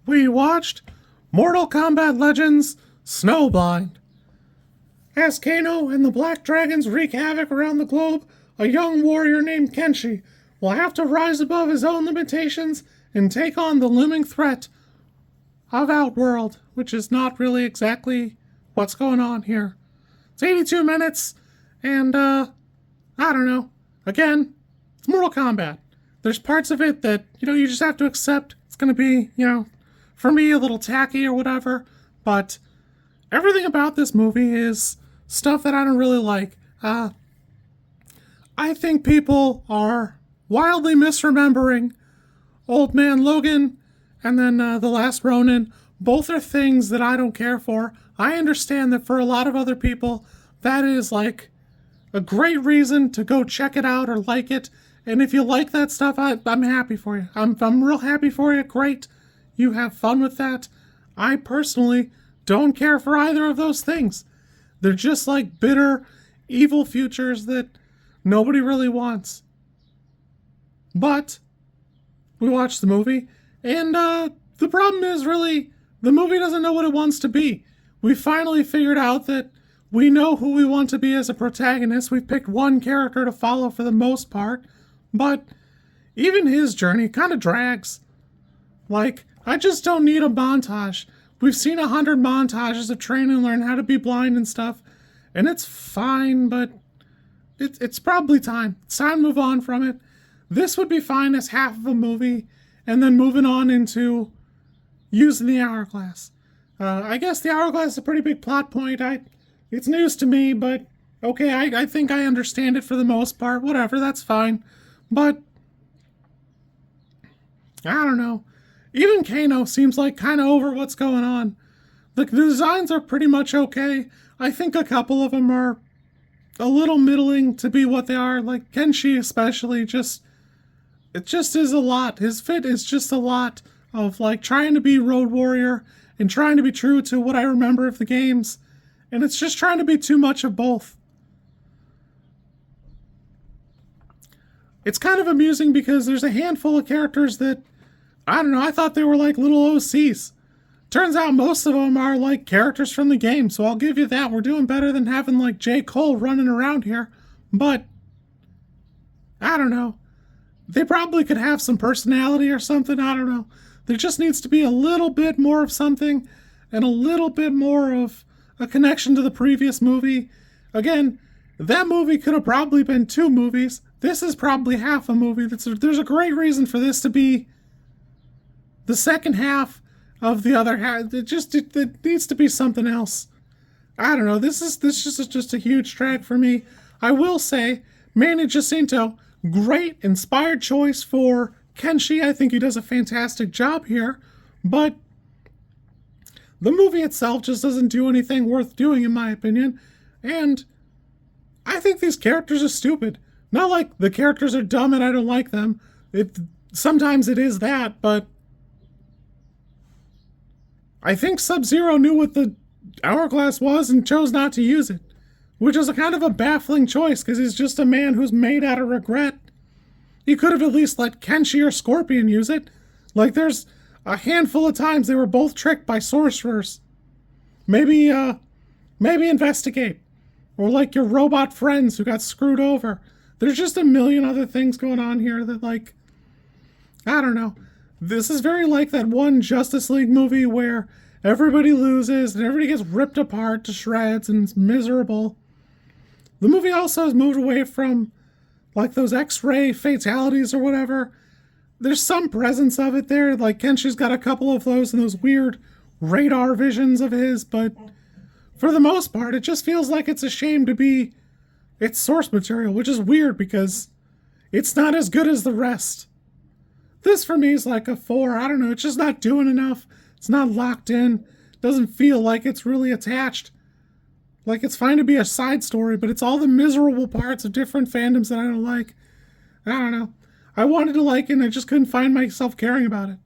we watched Mortal Kombat Legends Snowblind. As Kano and the Black Dragons wreak havoc around the globe, a young warrior named Kenshi will have to rise above his own limitations and take on the looming threat of Outworld, which is not really exactly what's going on here. It's 82 minutes, and, I don't know. Again, it's Mortal Kombat. There's parts of it that, you just have to accept. It's gonna be, for me, a little tacky or whatever, but everything about this movie is stuff that I don't really like. I think people are wildly misremembering Old Man Logan and then The Last Ronin. Both are things that I don't care for. I understand that for a lot of other people, that is like a great reason to go check it out or like it. And if you like that stuff, I'm happy for you. I'm real happy for you. Great. You have fun with that. I personally don't care for either of those things. They're just like bitter, evil futures that nobody really wants. But we watched the movie, and the problem is really the movie doesn't know what it wants to be. We finally figured out that we know who we want to be as a protagonist. We've picked one character to follow for the most part, but even his journey kind of drags. Like, I just don't need a montage. We've seen 100 montages of training and learn how to be blind and stuff, and it's fine, but it's probably time. It's time to move on from it. This would be fine as half of a movie, and then moving on into using the hourglass. I guess the hourglass is a pretty big plot point. It's news to me, but okay, I think I understand it for the most part. Whatever, that's fine. But I don't know. Even Kano seems like kind of over what's going on. The designs are pretty much okay. I think a couple of them are a little middling to be what they are. Like Kenshi especially, it just is a lot. His fit is just a lot of like trying to be Road Warrior and trying to be true to what I remember of the games. And it's just trying to be too much of both. It's kind of amusing because there's a handful of characters that, I don't know, I thought they were like little OCs. Turns out most of them are like characters from the game, so I'll give you that. We're doing better than having like J. Cole running around here. But, I don't know. They probably could have some personality or something, I don't know. There just needs to be a little bit more of something and a little bit more of a connection to the previous movie. Again, that movie could have probably been 2 movies. This is probably half a movie. There's a great reason for this to be the second half of the other half. It needs to be something else. I don't know. This is just a huge drag for me. I will say, Manny Jacinto, great inspired choice for Kenshi. I think he does a fantastic job here, but the movie itself just doesn't do anything worth doing, in my opinion. And I think these characters are stupid. Not like the characters are dumb and I don't like them. Sometimes it is that, but I think Sub-Zero knew what the hourglass was and chose not to use it, which is a kind of a baffling choice because he's just a man who's made out of regret. He could have at least let Kenshi or Scorpion use it. Like, there's a handful of times they were both tricked by sorcerers. Maybe investigate. Or like your robot friends who got screwed over. There's just a million other things going on here that, like, I don't know. This is very like that one Justice League movie where everybody loses and everybody gets ripped apart to shreds and it's miserable. The movie also has moved away from like those X-ray fatalities or whatever. There's some presence of it there. Like Kenshi's got a couple of those and those weird radar visions of his, but for the most part, it just feels like it's a shame to be its source material, which is weird because it's not as good as the rest. This for me is like a 4. I don't know. It's just not doing enough. It's not locked in. It doesn't feel like it's really attached. Like, it's fine to be a side story, but it's all the miserable parts of different fandoms that I don't like. I don't know. I wanted to like it and I just couldn't find myself caring about it.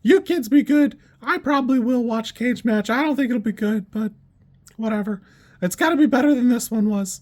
You kids be good. I probably will watch Cage Match. I don't think it'll be good, but whatever. It's got to be better than this one was.